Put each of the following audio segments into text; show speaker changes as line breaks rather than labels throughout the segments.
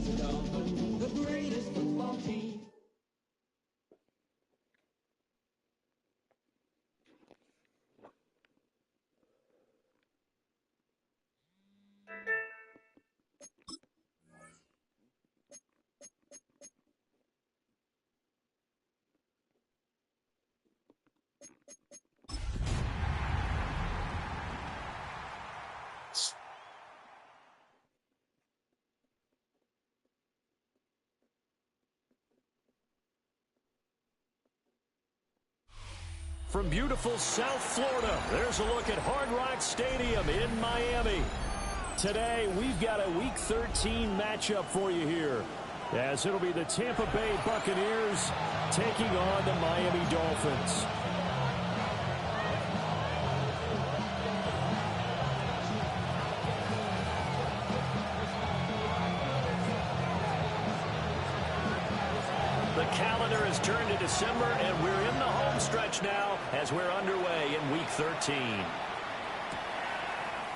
The greatest football team.
From beautiful South Florida, there's a look at Hard Rock Stadium in Miami. Today, we've got a Week 13 matchup for you here, as it'll be the Tampa Bay Buccaneers taking on the Miami Dolphins. The calendar has turned to December, and we're in the home stretch now as we're underway in Week 13.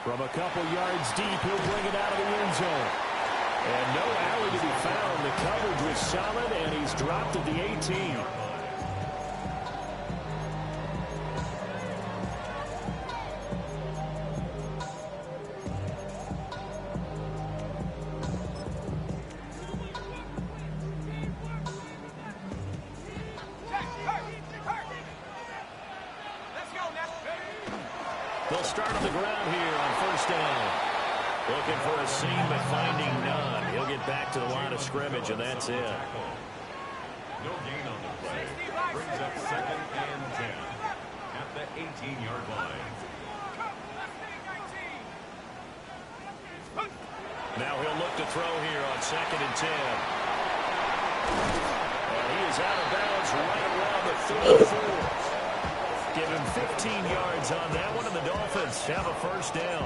From a couple yards deep, he'll bring it out of the end zone. And no alley to be found. The coverage was solid, and he's dropped at the 18. They'll start on the ground here on first down. Looking for a seam, but finding none. He'll get back to the line of scrimmage, and that's it.
No gain on the play. Brings up 2nd and 10 at the 18-yard line.
Now he'll look to throw here on 2nd and 10. And he is out of bounds right around the 34. Give him 15 yards on that one, and the Dolphins have a first down.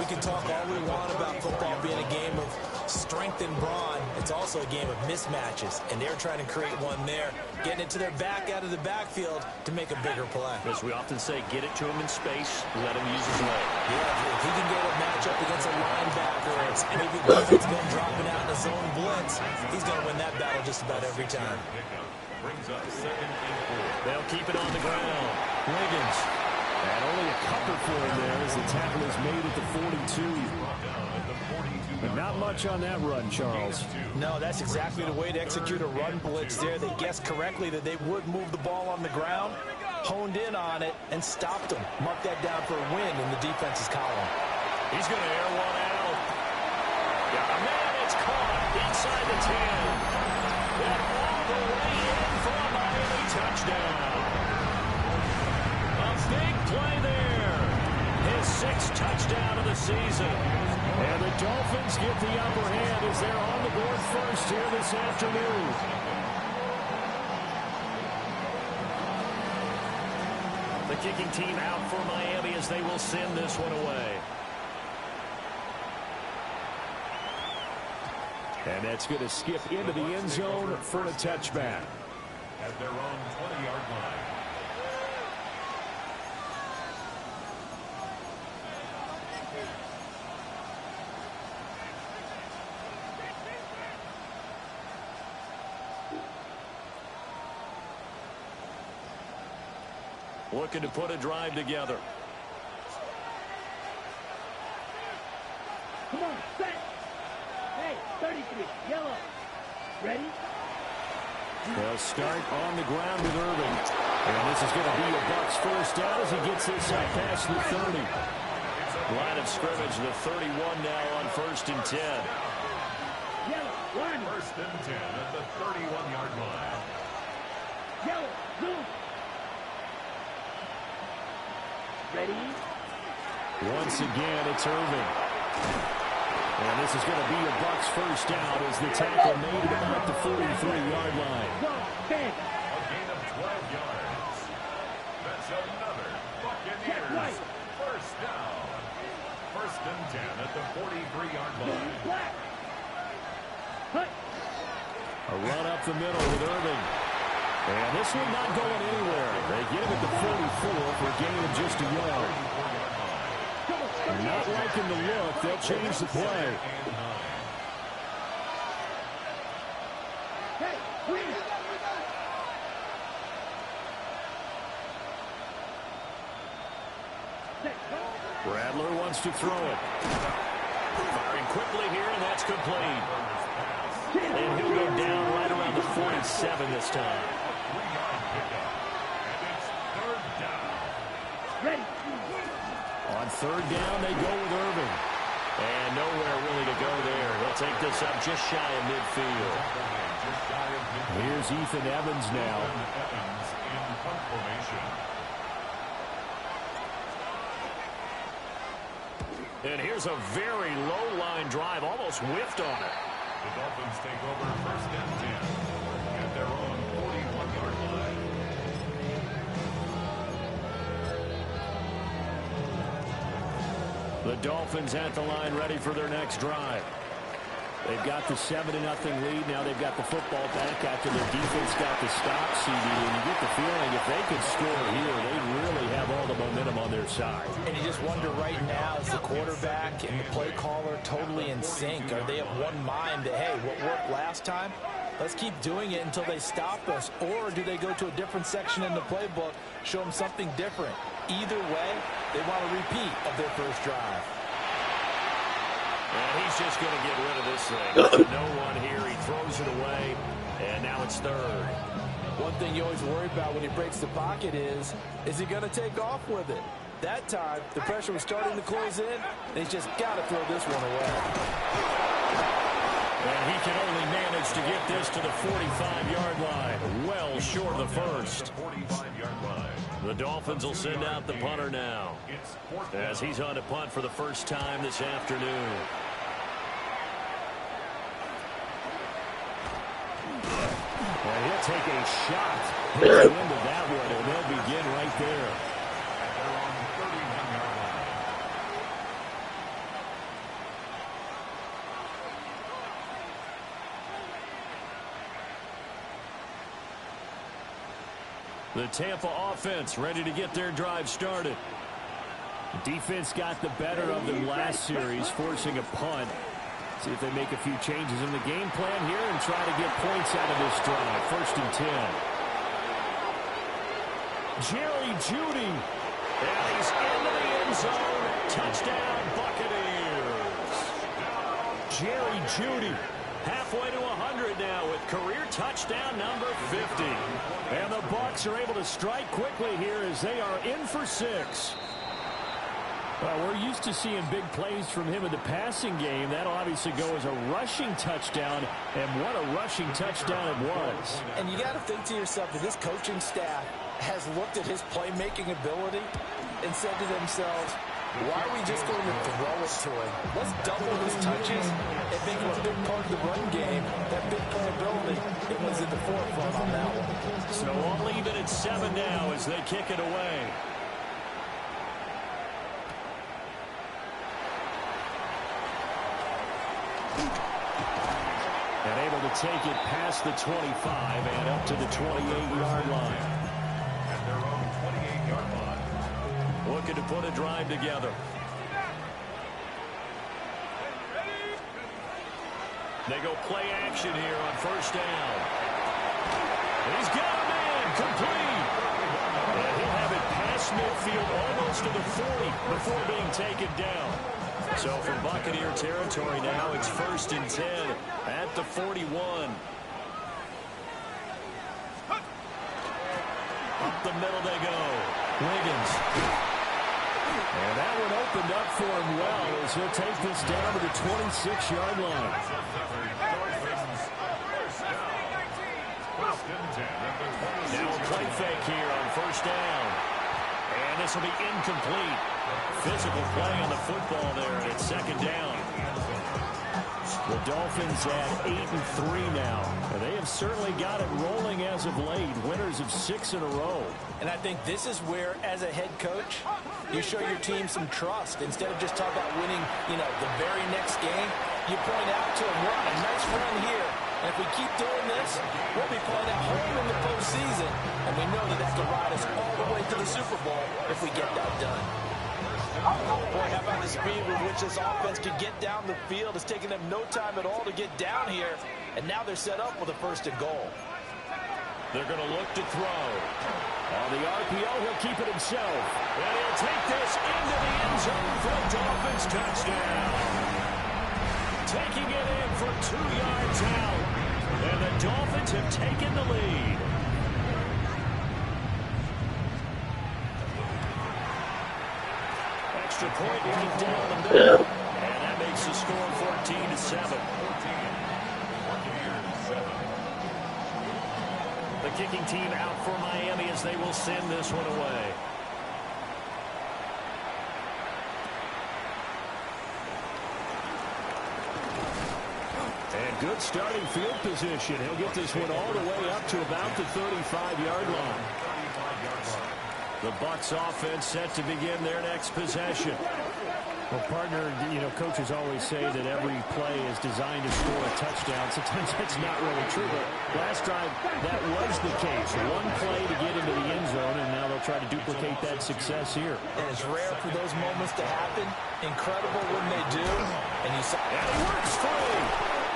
We can talk all we want about football being a game of strength and brawn. It's also a game of mismatches, and they're trying to create one there, getting it to their back out of the backfield to make a bigger play.
As we often say, get it to him in space, let him use his leg.
Yeah, if he can get a matchup against a linebacker, and if he defense been dropping out in a zone blitz, he's going to win that battle just about every time.
Brings up 2nd and 4.
They'll keep it on the ground. Wiggins. And only a couple for him there as the tackle is made at the 42. But not much on that run, Charles.
No, that's exactly the way to execute a run blitz there. They guessed correctly that they would move the ball on the ground, honed in on it, and stopped them. Mark that down for a win in the defense's column.
He's going to air one out. Got a man, it's caught inside the 10. And all the way in for a Miami touchdown. A big play there. His 6th touchdown of the season. And the Dolphins get the upper hand as they're on the board first here this afternoon. The kicking team out for Miami as they will send this one away. And that's going to skip into the end zone for a touchback.
At their own 20-yard line.
Looking to put a drive together.
Come on, set. Hey, 33, yellow. Ready?
They'll start on the ground with Irving. And this is going to be a Bucs first down as he gets this out past the 30. Line of scrimmage, the 31 now on 1st and 10.
Yellow, one.
1st and 10 at the 31-yard line.
Yellow, zoom. Ready?
Once again, it's Irving. And this is going to be a Bucs first down as the tackle made at about the 43-yard line.
A gain of 12 yards. That's another Buccaneers first down. 1st and 10 at the 43-yard line.
A run up the middle with Irving. And this one not going anywhere. They get him at the 44 for a gain of just a yard. Not liking the look. They'll change the play. wants to throw it. Firing quickly here, and that's complete. And he'll go down right around the 47 this time.
3-yard pickup. And it's third down.
Ready.
On third down, they go with Irving. And nowhere really to go there. He'll take this up just shy of midfield. Here's Ethan Evans now.
Evans in punt formation.
And here's a very low-line drive, almost whiffed on it.
The Dolphins take over first and 10 at their own 41-yard line.
The Dolphins at the line ready for their next drive. They've got the 7-0 lead. Now they've got the football back after their defense got the stop, CD. And you get the feeling if they could score here, they really have all the momentum on their side.
And you just wonder right now, is the quarterback and the play caller totally in sync? Are they of one mind that, hey, what worked last time, let's keep doing it until they stop us? Or do they go to a different section in the playbook, show them something different? Either way, they want a repeat of their first drive.
And he's just going to get rid of this thing. No one here. He throws it away, and now it's third.
One thing you always worry about when he breaks the pocket is he going to take off with it? That time, the pressure was starting to close in, and he's just got to throw this one away.
And he can only manage to get this to the 45-yard line. Well short of the first.
45-yard line.
The Dolphins will send out the punter now,
It's fourth down.
as he's on to punt for the first time this afternoon. And he'll take a shot at the end of that one, and they'll begin right there.
At their own 31-yard line.
The Tampa offense ready to get their drive started. The defense got the better of them last series, forcing a punt. See if they make a few changes in the game plan here and try to get points out of this drive. First and 10. Jerry Jeudy. And he's into the end zone. Touchdown, Buccaneers. Jerry Jeudy. Halfway to 100 now with career touchdown number 50. And the Bucs are able to strike quickly here as they are in for 6. Well, we're used to seeing big plays from him in the passing game. That'll obviously go as a rushing touchdown, and what a rushing touchdown it was.
And you got to think to yourself that this coaching staff has looked at his playmaking ability and said to themselves, why are we just going to throw it to him? Let's double his touches and make him a big part of the run game. That big playability, it was at the forefront on that one.
So all even at 7 now as they kick it away. And able to take it past the 25 and up to the 28-yard line.
At their own 28-yard line.
Looking to put a drive together. They go play action here on first down. He's got a man complete. And he'll have it past midfield almost to the 40 before being taken down. So from Buccaneer territory now, it's first and 10 at the 41. Up the middle they go. Wiggins. And that one opened up for him well as he'll take this down to the 26-yard line. Now a play fake here on first down. And this will be incomplete. Physical play on the football there, and it's second down. The Dolphins at 8-3 now. And they have certainly got it rolling as of late. Winners of 6 in a row.
And I think this is where, as a head coach, you show your team some trust. Instead of just talking about winning, the very next game, you point out to them, we're on a nice run here. And if we keep doing this, we'll be playing at home in the postseason. And we know that can ride us all the way to the Super Bowl if we get that done. Boy, how about the speed with which this offense can get down the field? It's taking them no time at all to get down here. And now they're set up with a first and goal.
They're going to look to throw. On the RPO, he'll keep it himself. And he'll take this into the end zone for a Dolphins touchdown. Taking it in for 2 yards out. And the Dolphins have taken the lead. Extra point right down the middle. And that makes the score 14-7. The kicking team out for Miami as they will send this one away. And good starting field position. He'll get this one all the way up to about the 35-yard line. The Bucs offense set to begin their next possession.
Well, partner, coaches always say that every play is designed to score a touchdown. Sometimes that's not really true, but last drive, that was the case. One play to get into the end zone, and now they'll try to duplicate that success here.
And it's rare for those moments to happen. Incredible when they do. And he
works free.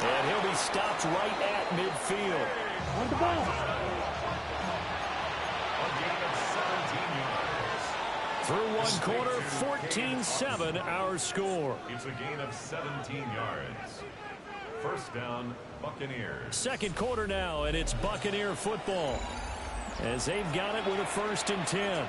And he'll be stopped right at midfield.
On the ball.
Through one quarter, 14-7 our score.
It's a gain of 17 yards. First down, Buccaneers.
Second quarter now, and it's Buccaneer football. As they've got it with a 1st and 10.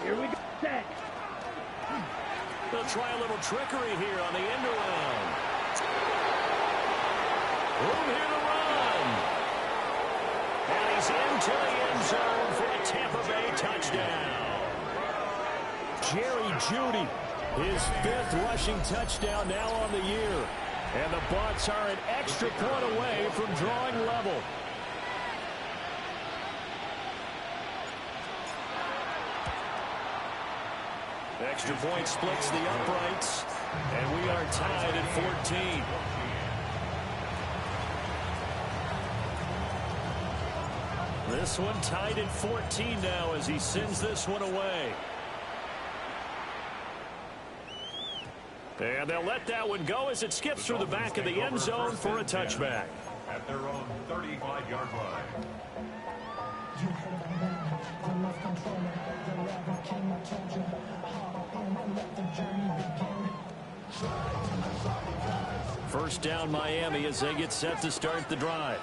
Here we go. Set.
They'll try a little trickery here on the end around. Room here to run. And he's into the end zone for a Tampa Bay touchdown.
Jerry Jeudy, his 5th rushing touchdown now on the year.
And the Bucs are an extra point away from drawing level. Extra point splits the uprights, and we are tied at 14. This one tied at 14 now as he sends this one away. And they'll let that one go as it skips through the back of the end zone for a touchback.
At their own 35-yard line.
First down Miami as they get set to start the drive.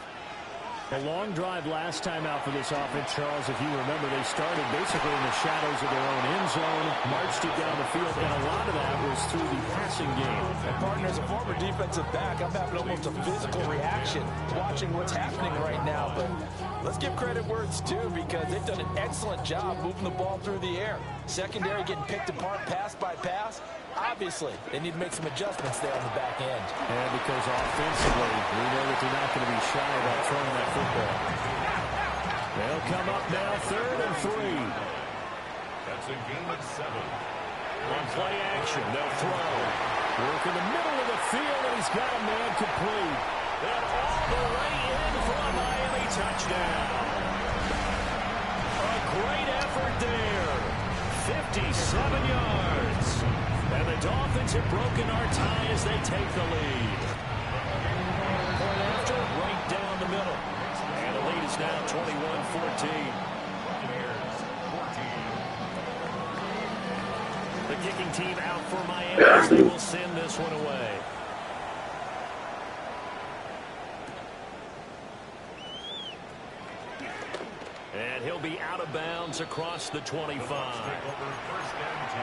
A long drive last time out for this offense, Charles. If you remember, they started basically in the shadows of their own end zone, marched it down the field, and a lot of that was through the passing game.
And partner, as a former defensive back, I'm having almost a physical reaction watching what's happening right now. But let's give credit where it's due because they've done an excellent job moving the ball through the air. Secondary getting picked apart pass by pass. Obviously, they need to make some adjustments there on the back end.
And because offensively, we know that they're not going to be shy about throwing that football.
They'll come up now 3rd and 3.
That's a gain of 7.
On play action, they'll throw. Work in the middle of the field, and he's got a man complete. And all the way in for a Miami touchdown. A great effort there. 57 yards. And the Dolphins have broken our tie as they take the lead. Point after, right down the middle. And the lead is now 21-14. The kicking team out for Miami as they will send this one away. And he'll be out of bounds across the 25.
First and 10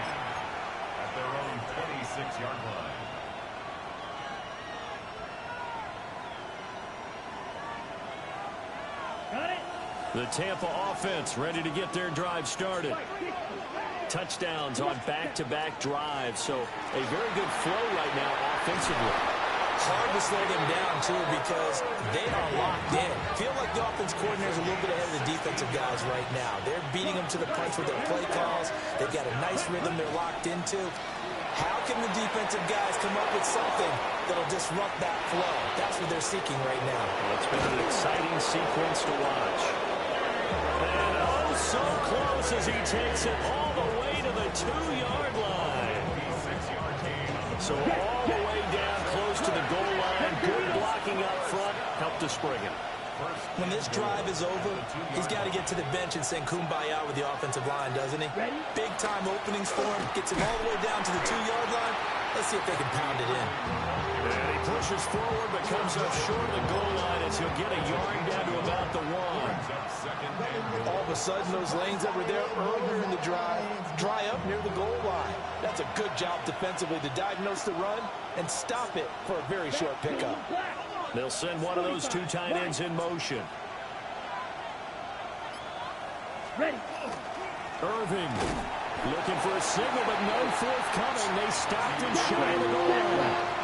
at their own 26-yard line.
Got it.
The Tampa offense ready to get their drive started. Touchdowns on back-to-back drives, so a very good flow right now offensively.
Hard to slow them down, too, because they are locked in. Feel like the offense coordinator is a little bit ahead of the defensive guys right now. They're beating them to the punch with their play calls. They've got a nice rhythm they're locked into. How can the defensive guys come up with something that'll disrupt that flow? That's what they're seeking right now.
Well, it's been an exciting sequence to watch. And oh, so close as he takes it all the way to the 2-yard line. So all the way down close to the goal line. Good blocking up front. Helped to spring it.
When this drive is over, he's got to get to the bench and sing Kumbaya with the offensive line, doesn't he? Big-time openings for him. Gets him all the way down to the 2-yard line. Let's see if they can pound it in.
And he pushes forward but comes up short of the goal line as he'll get a yard down to about the 1.
All of a sudden, those lanes that were there earlier in the drive dry up near the goal line. That's a good job defensively to diagnose the run and stop it for a very short pickup.
They'll send one of those 2 tight ends in motion.
Ready.
Irving looking for a signal, but no forthcoming. They stopped him shy of the goal line.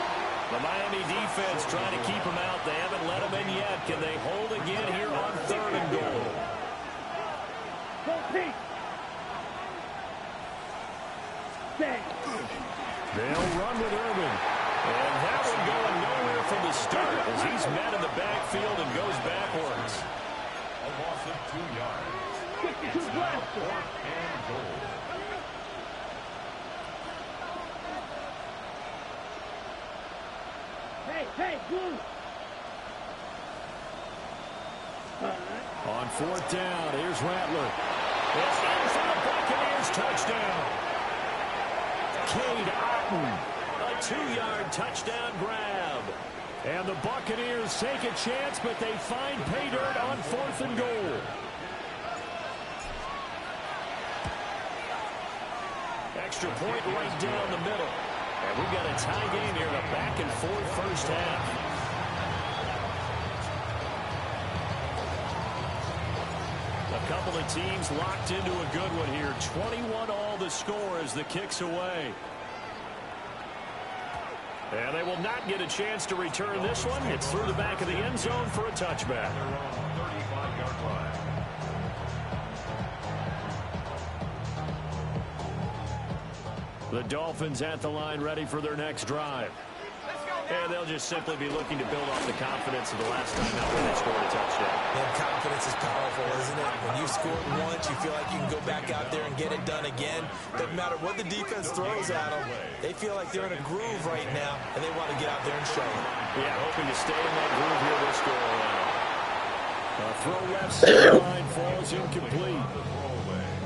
The Miami defense trying to keep him out. They haven't let him in yet. Can they hold again here on 3rd and goal? They'll run with Irving. And that one going nowhere from the start as he's met in the backfield and goes backwards.
A loss of 2 yards. It's now 4th and goal.
Hey, blue.
On 4th down, here's Rattler. It's in for the Buccaneers touchdown. Cade Otton. A 2-yard touchdown grab. And the Buccaneers take a chance, but they find pay dirt on 4th and goal. Extra point right down the middle. And we've got a tie game here in a back-and-forth first half. A couple of teams locked into a good one here. 21 all the score as the kick's away. And they will not get a chance to return this one. It's through the back of the end zone for a touchback.
They're on the 35-yard line.
The Dolphins at the line ready for their next drive. And they'll just simply be looking to build off the confidence of the last time out when they scored a touchdown.
And confidence is powerful, isn't it? When you've scored once, you feel like you can go back out there and get it done again. Doesn't matter what the defense throws at them. They feel like they're in a groove right now, and they want to get out there and show it.
Yeah, hoping to stay in that groove here this go around. A throw left sideline falls incomplete.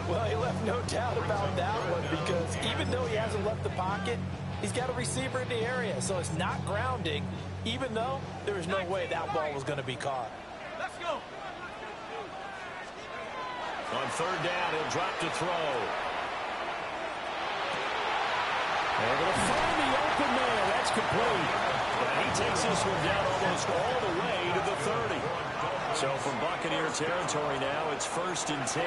Well, he left no doubt about that one because even though he hasn't left the pocket, he's got a receiver in the area, so it's not grounding, even though there is no way that ball was going to be caught.
Let's go.
On 3rd down, he'll drop to throw. Able to find the open man. That's complete. And he takes this one down almost all the way to the 30. So from Buccaneer territory now, it's 1st and 10,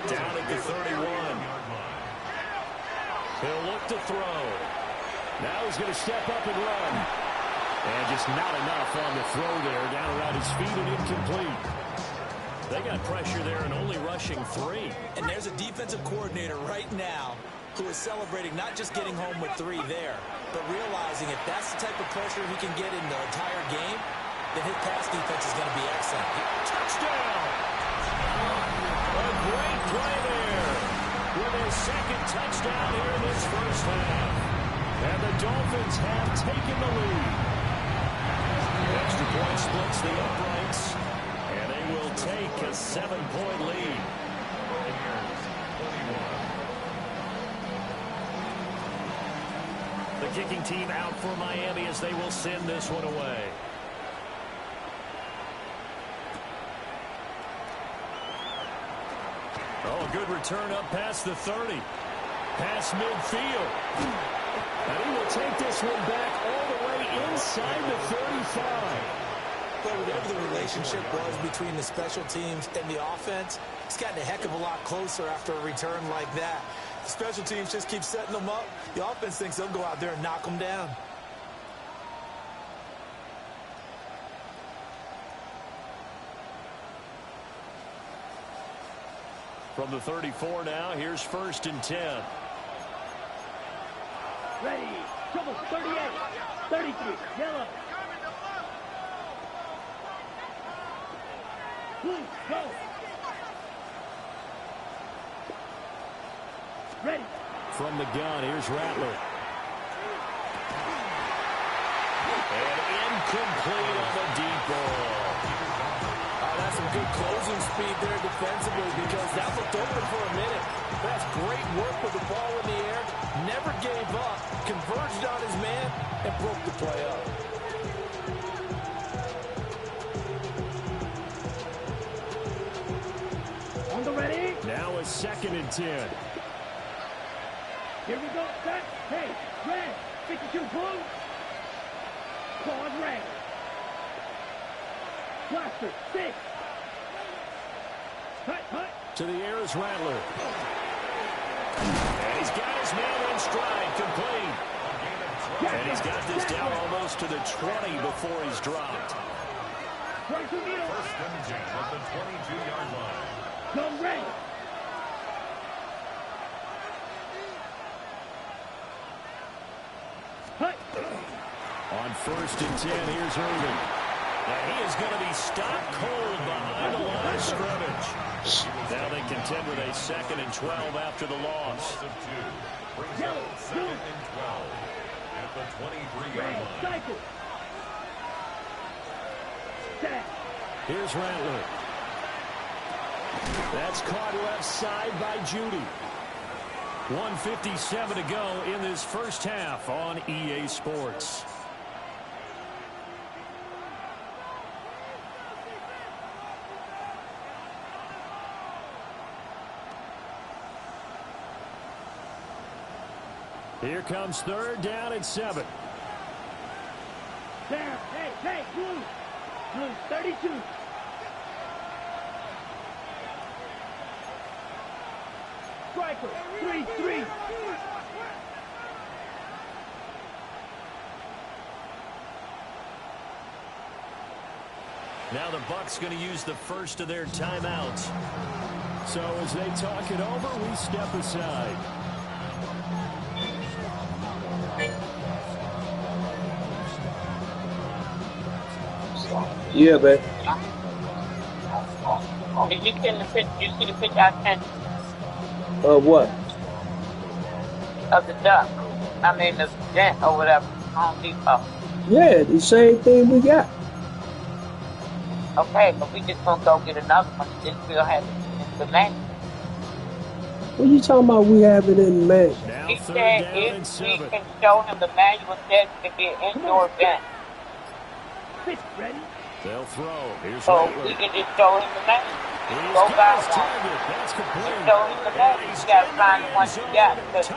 down at the 31. He'll look to throw. Now he's going to step up and run. And just not enough on the throw there, down around his feet and incomplete. They got pressure there and only rushing 3.
And there's a defensive coordinator right now who is celebrating not just getting home with 3 there, but realizing if that's the type of pressure he can get in the entire game, then his pass defense is going to be excellent.
Touchdown! A great play there with his 2nd touchdown here in this first half. And the Dolphins have taken the lead. Extra point splits the uprights, and they will take a 7-point lead. The kicking team out for Miami as they will send this one away. Oh, a good return up past the 30. Past midfield. And he will take this one back all the way inside the 35.
But whatever the relationship was between the special teams and the offense, it's gotten a heck of a lot closer after a return like that. The special teams just keep setting them up. The offense thinks they'll go out there and knock them down.
From the 34 now, here's 1st and 10.
Ready. Trouble 38. 33. Yellow. Blue. Go. Ready.
From the gun, here's Rattler.
And incomplete on the deep ball.
That's some good closing speed there defensively because that looked open for a minute. That's great work with the ball in the air. Never gave up, converged on his man, and broke the play up.
On the ready.
Now a 2nd and 10.
Here we go. Set. Hey, red. 52 blue. Claude red. Blaster. 6. Hut.
To the air is Rattler.
And he's got his man in stride, complete. And he's got this down almost to the 20 before he's dropped.
Right to middle.
First and 10 at the 22-yard line.
Come ready. Hut.
On 1st and 10, here's Irvin.
And he is going to be stopped cold behind the line of scrimmage.
Now they contend with a 2nd and 12 after the loss.
Loss of 2. Brings up 2nd and 12 at the 23-yard line.
Cycle. Set.
Here's Rattler. That's caught left side by Judy. 1:57 to go in this first half on EA Sports. Here comes 3rd down and 7.
Down. Hey, blue. Blue, 32. Striker, 3-3.
Now the Bucs going to use the first of their timeouts.
So as they talk it over, we step aside.
Yeah, babe.
Did you send the picture? You see the picture I sent
What?
of the duck? I mean the dent or whatever. Home Depot.
Yeah, the same thing we got.
Okay, but we just gonna go get another one. This still has the man.
What you talking about we have it in the man?
Now
He
3rd
said
down and
if we
7.
can show him the manual says it can be an indoor vent.
Fist ready.
They'll throw. Here's
So
Rattler.
we can just show him the manual.
He's
Go
got
back
his
one.
target. That's complete.
Show him the manual. You gotta find the one you got because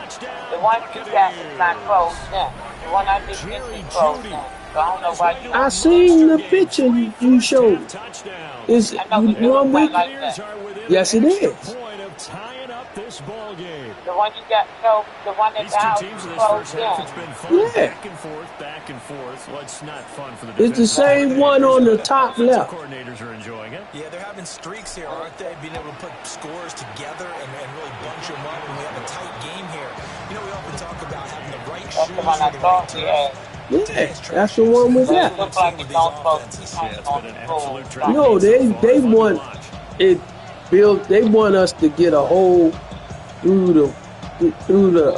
the one you got is not closed in. The one I just get is closed in. So I don't know why you.
I seen the picture you showed.
Touchdown.
Is
I know, but
you one
it
week?
looks like that.
Are within
Yes,
an
it
extra
is.
point of tying up this ball game.
The one you got, so the one
These
that's out
two teams in this
closed
first half,
in.
it's been fun.
Yeah.
Back and forth. Well, it's not fun for the
It's the
defensive
same one on the top
Defensive
left.
coordinators are enjoying it.
Yeah, they're having streaks here, aren't they? Being able to put scores together and really bunch them up when we have a tight game here. You know, we often talk about having the right
That's
shoes
the one I
for the right
thought
turf.
we had.
Yeah, that's the one we
But it
got.
looks like it's not supposed to be
Yeah, it's
on
been an
the floor.
absolute tragedy.
No, they
so far. Fun to
want
watch.
it built. They want us to get a hole through the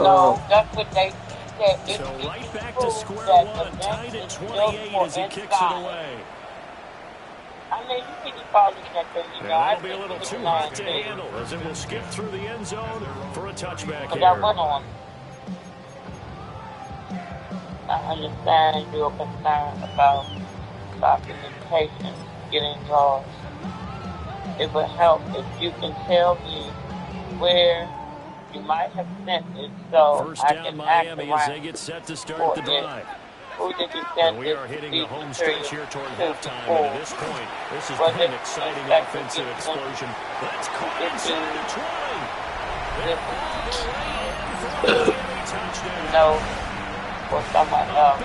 No, that's what they said. If
So
you
right back
prove
to square
that
one,
the
tied
bench
at
is built
28
for
as he kicks it
inside.
away.
I mean, you see the calling that, you know,
Yeah,
I
that'll be a
think
little
it's
too
a
hot to
nice
handle as it will skip through the end zone for a touchback
because I went
here.
on. I understand your concern about documentation getting lost. It would help if you can tell me where you might have sent it so
First
I
down
can act
Miami as they
around
get set to start
for
the
it.
drive.
Who did you
And
send
we
this
are hitting
these
the home
materials
stretch here toward
to
halftime.
before?
And to this point, this has
Was
been an
it
exciting
that
offensive
you
explosion. That's caught
Did
inside
you-
the 20.
did
They're all the way in for a Miami touchdown.
know for someone else?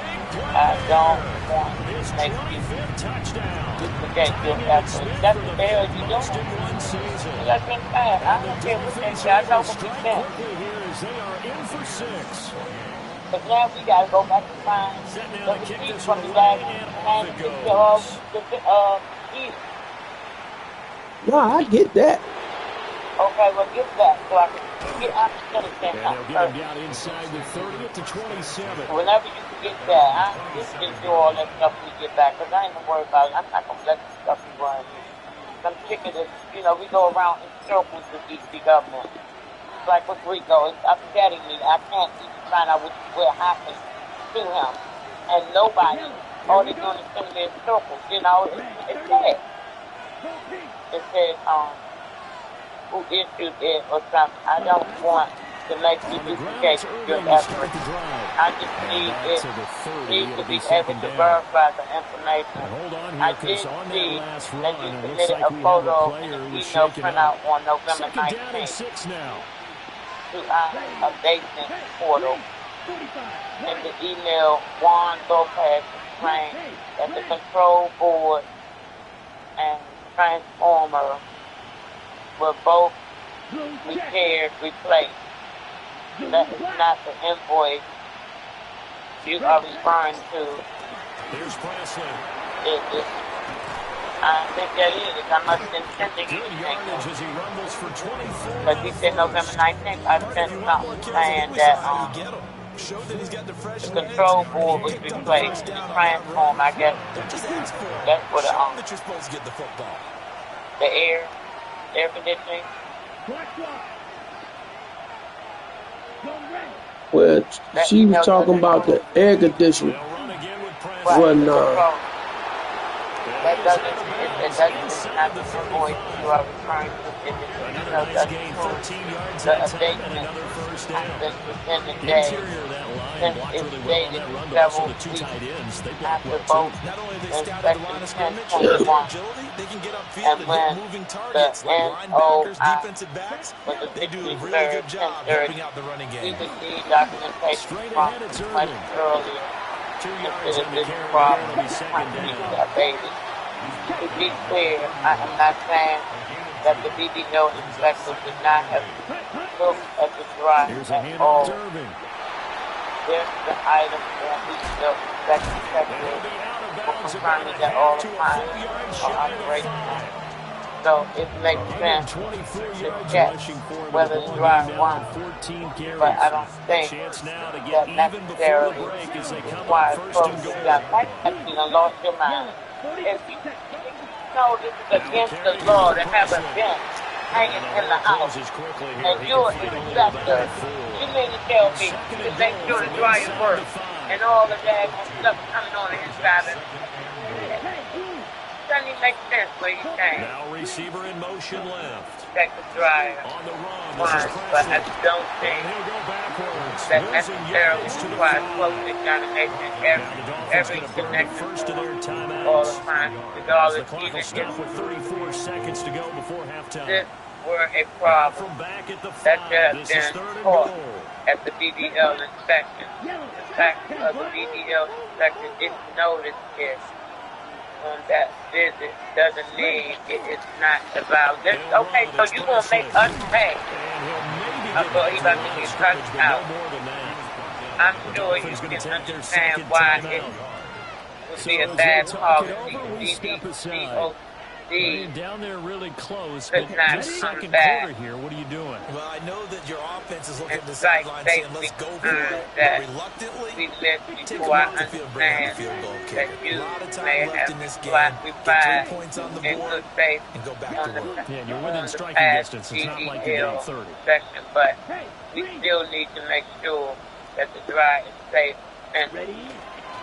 I don't want
His
to make you
25th touchdown.
duplicate your
Emmitt
effort.
Smith
That's
for
what
the
the hell you
most in
doing.
one season.
That's what I'm saying. I don't care what they say. I know what you
Strike
said.
quickly here as they are in for 6.
But now we gotta go back and find
Setting
the
out to kick
receipt
this
from
one
the
away,
last
and
and
off it
the
goes.
year.
No, I get that.
Okay, well, get that so I can get out of the
And they'll get him down inside the 30 to 27.
Whenever you can get that, I just do all that stuff when we get back, because I ain't gonna worry about it. I'm not gonna let this stuff be running me. I'm sick of this. You know, we go around in circles with the government. It's like with Rico, it's upsetting me. I can't even find out what happened to him. And nobody, all they're doing is sitting there in circles. You know, it's sad. It says, who issued it or something. I don't want to make you duplicate your efforts. I just need to be able to verify the information. I did see that you submitted a photo in an email printout on November 19th to our updation portal. In the email, Juan Lopez explained that the control board and transformer were both repaired, replaced. That is not the invoice you are referring to.
Here's Presley.
I think that is. I must have been sending you
yardage as he rumbles for 24.
But he said November 19th, I sent something saying that the control board was replaced. The transform, I guess. That's what
you're supposed to get the football.
The air conditioning.
Well, she was talking about the air conditioning. When
that doesn't, it's not the invoice you are referring to. The abatement has been within the day since it's dated several weeks after both inspection 1021 and when the NOI was officially served 1030. We received documentation from much earlier considered this problem abated. To be clear, I am not saying that the BBO inspector did not have looked at the drive at all. There's the item that BBO inspection sector will confirm that all the lines are operational. So it makes sense to check whether the drive won, but I don't think that necessarily requires folks to like that, you know, lost your mind. If you know this is against the law to have a bench hanging in the house, and you're an inspector, you mean to tell me to make sure the dryer works and all the daggone stuff coming on the inside of it? Doesn't even make sense where you came.
Now receiver in motion left.
Check the dryer.
On the run,
but I don't think that necessarily requires close examination every connection all the time, regardless even if
34 seconds to go before halftime.
This were a problem that should have been caught at the BBL inspection. The fact of the BBL inspection didn't notice it on that visit doesn't mean it is not about this. Okay, so you gonna make us pay? I thought he about to get cut out. I'm sure you can understand why it would be a bad policy.
Down there really close,
but
just second quarter here. What are you doing?
Well, I know that your offense is looking at the sideline saying, let's go for it. But reluctantly, take a moment to feel great on the field goal kick. A lot of time left in this game. Get 3 points on the board and go back to work.
Yeah, you're within striking distance. It's not like you're getting 30.
But we still need to make sure that the drive is safe and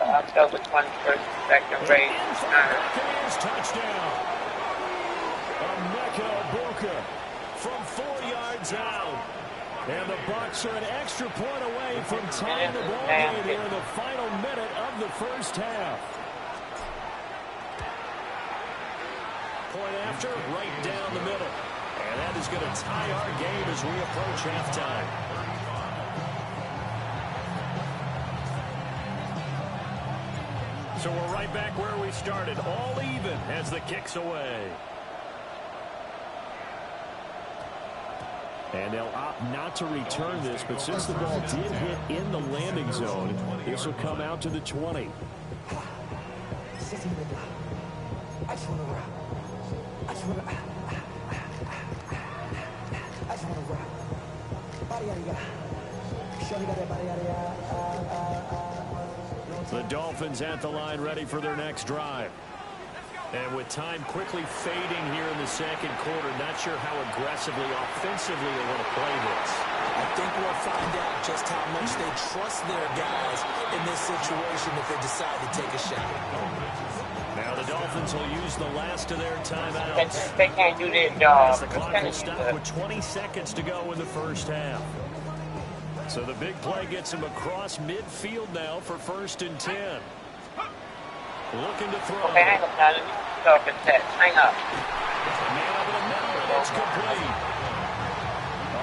October 21st, second rate.
Touchdown. Emeka Egbuka from 4 yards out. And the Bucs are an extra point away from tying the ball game here in the final minute of the first half. Point after, right down the middle. And that is going to tie our game as we approach halftime. So we're right back where we started, all even as the kick's away. And they'll opt not to return this, but since the ball did hit in the landing zone, this will come out to the 20. The Dolphins at the line, ready for their next drive.
And with time quickly fading here in the second quarter, not sure how aggressively, offensively they want to play this.
I think we'll find out just how much they trust their guys in this situation if they decide to take a shot.
Now the Dolphins will use the last of their timeouts.
They can't do their job.
As the clock will stop with 20 seconds to go in the first half. So the big play gets him across midfield now for 1st and 10. Looking to throw.
Okay, hang up now. Let me start the test. Hang up.
Man over the middle, and it's complete.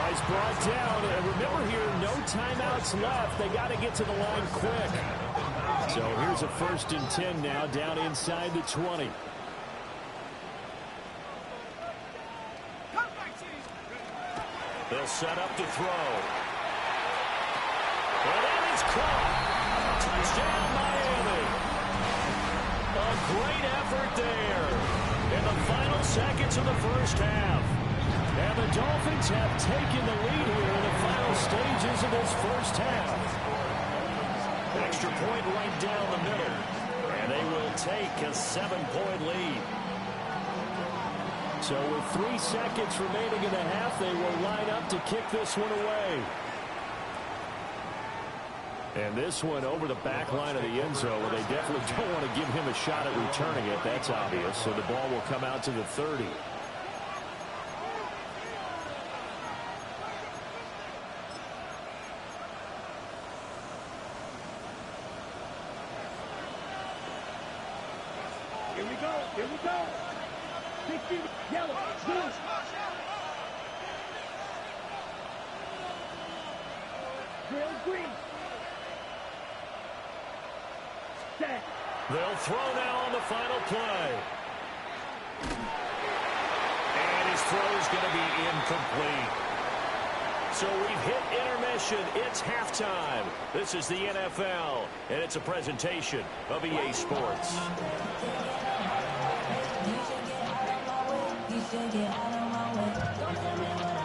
He's brought down. And remember here, no timeouts left. They got to get to the line quick. So here's a 1st and 10 now, down inside the 20.
They'll set up to throw. And that is caught. Touchdown, Miami. A great effort there in the final seconds of the first half.
And the Dolphins have taken the lead here in the final stages of this first half.
Extra point right down the middle. And they will take a 7-point lead.
So with 3 seconds remaining in the half, they will line up to kick this one away. And this one over the back line of the end zone, where they definitely don't want to give him a shot at returning it. That's obvious. So the ball will come out to the 30.
Here we go. Here we go. 60, yellow, blue. Real green. Set.
They'll throw now on the final play. And his throw is going to be incomplete. So we've hit intermission. It's halftime. This is the NFL, and it's a presentation of EA Sports.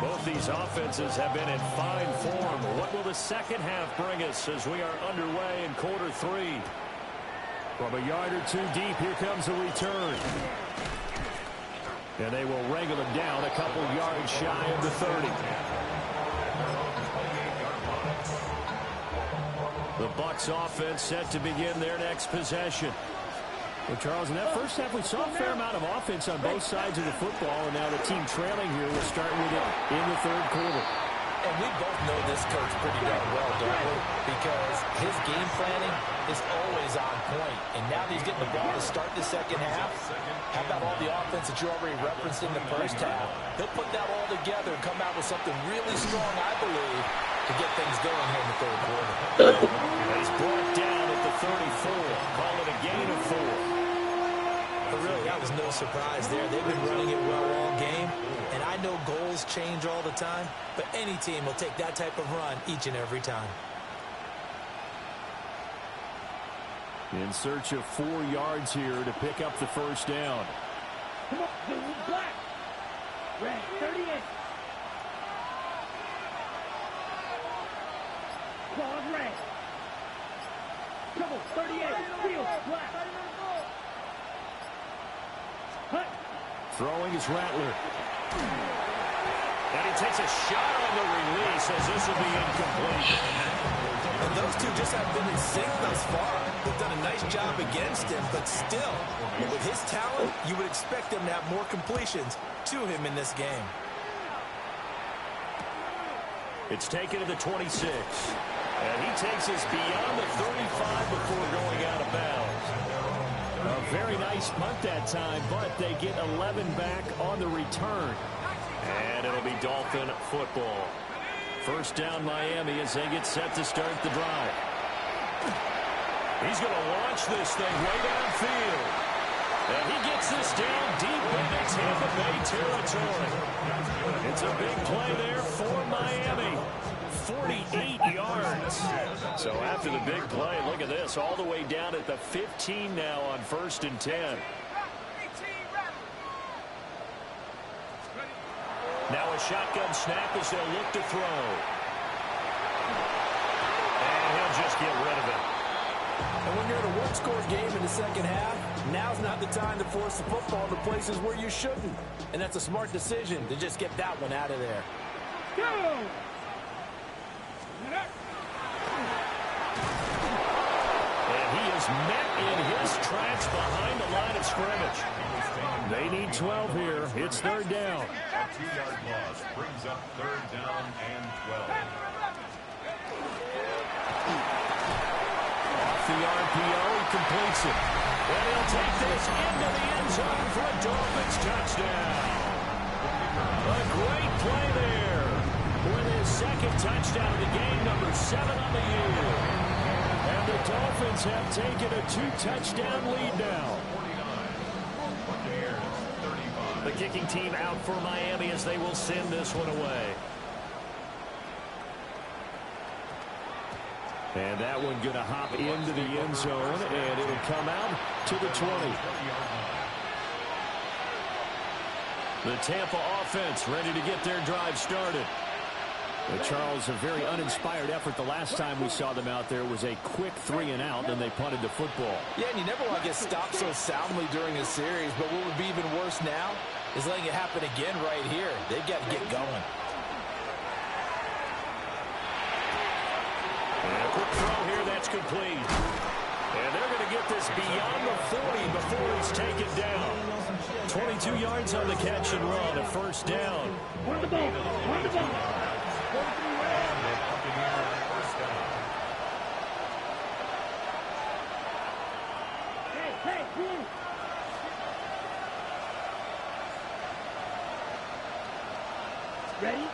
Both these offenses have been in fine form. What will the second half bring us as we are underway in quarter 3?
From a yard or 2 deep, here comes the return. And they will wrangle him down a couple yards shy of the 30. The Bucs offense set to begin their next possession. Well, Charles, in that first half, we saw a fair amount of offense on both sides of the football, and now the team trailing here will start with it in the third quarter.
And we both know this coach pretty darn well, don't we? Because his game planning is always on point. And now that he's getting the ball to start the second half, how about all the offense that you already referenced in the first half? He'll put that all together and come out with something really strong, I believe, to get things going here in the third quarter.
He's brought down at the 34. Call it a gain of 4.
But really, that was no surprise there. They've been running it well all game. And I know goals change all the time, but any team will take that type of run each and every time.
In search of 4 yards here to pick up the first down.
Come on, blue, black. Red, 38. Claws red. Come on, 38. Field, black. Hut.
Throwing is Rattler.
And he takes a shot on the release as this will be incomplete.
And those two just have been in sync thus far. They've done a nice job against him, but still, with his talent, you would expect him to have more completions to him in this game.
It's taken to the 26. And he takes us beyond the 35 before going out of bounds.
A very nice punt that time, but they get 11 back on the return.
And it'll be Dolphin football.
First down Miami as they get set to start the drive.
He's going to launch this thing way downfield. And he gets this down deep into Tampa Bay territory. It's a big play there for Miami. 48 yards.
So after the big play, look at this, all the way down at the 15 now on 1st and 10.
Now a shotgun snap as they'll look to throw. get rid of it.
And when you're in a one-score game in the second half, now's not the time to force the football to places where you shouldn't. And that's a smart decision to just get that one out of there.
Go!
And he is met in his tracks behind the line of scrimmage.
They need 12 here. It's third down.
A 2-yard loss brings up third down and 12.
Off the RPO, he completes it. And he'll take this into the end zone for a Dolphins touchdown. A great play there. With his second touchdown of the game, number 7 on the year.
And the Dolphins have taken a 2-touchdown lead now.
The kicking team out for Miami as they will send this one away.
And that one going to hop into the end zone, and it'll come out to the 20.
The Tampa offense ready to get their drive started.
Charles, a very uninspired effort the last time we saw them out there was a quick 3-and-out, and they punted the football.
Yeah, and you never want to get stopped so soundly during a series, but what would be even worse now is letting it happen again right here. They've got to get going.
And a quick throw here that's complete. And they're going to get this beyond the 40 before he's taken down. 22 yards on the catch and run, a first down.
Run the ball! Run the ball! Hey, move! Ready?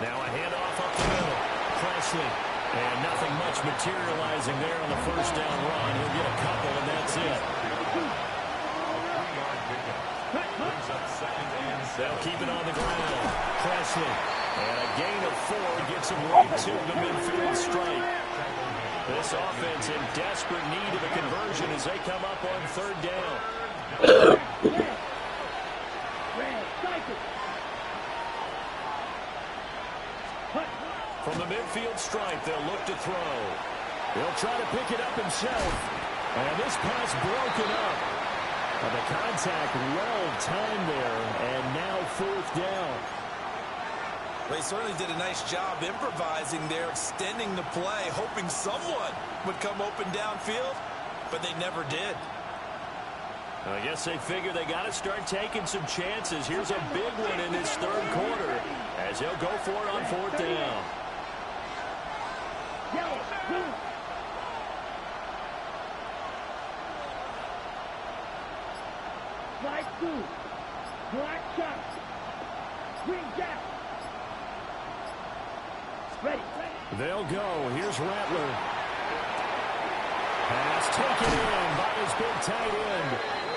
Now a handoff up the middle. Presley. And nothing much materializing there on the first down run. He'll get a couple, and that's it. They'll keep it on the ground. Presley. And a gain of 4 gets him right to the midfield stripe. This offense in desperate need of a conversion as they come up on third down. From the midfield stripe, they'll look to throw.
He'll try to pick it up himself. And this pass broken up. And the contact well timed there. And now fourth down.
They certainly did a nice job improvising there, extending the play, hoping someone would come open downfield, but they never did.
I guess they figure they got to start taking some chances. Here's a big one in this third quarter as they'll go for it on fourth down.
Slide through. Black shot. Green jack. Ready.
They'll go. Here's Rattler. Pass taken in by his big tight end.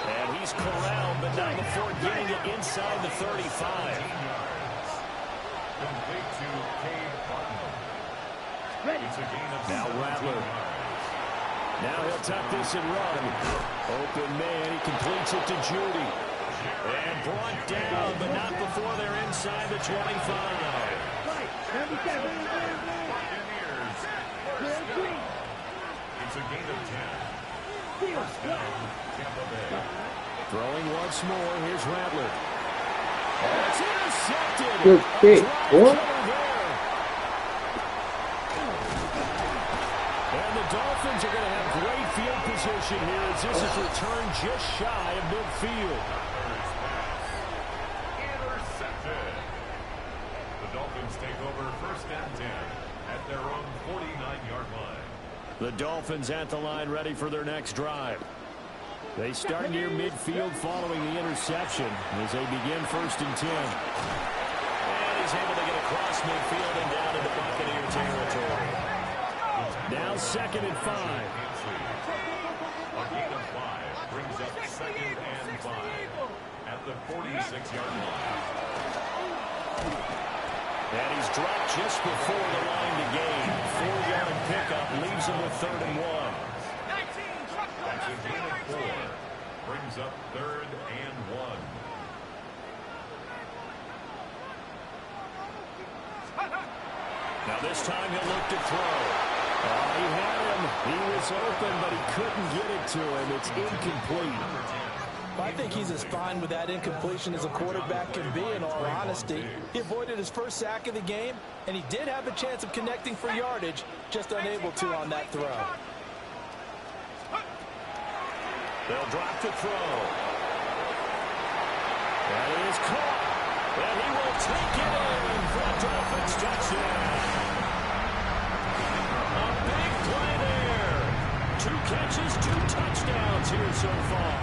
And he's corralled, but not before getting it inside the 35.
Complete to Cade Otton.
Ready.
It's a gain of
Now
17
Rattler.
yards.
Now he'll tuck this and run. Open man. He completes it to Judy.
And brought down, but not before they're inside the 25.
Right. 97.
Buccaneers. First down. It's a gain of 10. First down, Tampa Bay.
Throwing once more. Here's Rattler. It's intercepted.
Good pick, boy.
And the Dolphins are going to have great field position here as this is returned just shy of midfield.
Intercepted. The Dolphins take over first and 10 at their own 49-yard line.
The Dolphins at the line ready for their next drive. They start near midfield following the interception as they begin first and 10.
And he's able to get across midfield and down into Buccaneer territory.
Now second and 5.
A gain of 5 brings up second and 5 at the 46-yard line.
And he's dropped just before the line to gain. 4-yard pickup leaves him with third and 1.
That's a gain of 4. Brings up third and 1.
Now this time he'll look to throw.
He had him. He was open, but he couldn't get it to him. It's incomplete.
I think he's as fine with that incompletion as a quarterback can be, in all honesty. He avoided his first sack of the game, and he did have a chance of connecting for yardage, just unable to on that throw.
They'll drop to throw. That is caught. And he will take it in for a Dolphins touchdown. A big play there. 2 catches, 2 touchdowns here so far.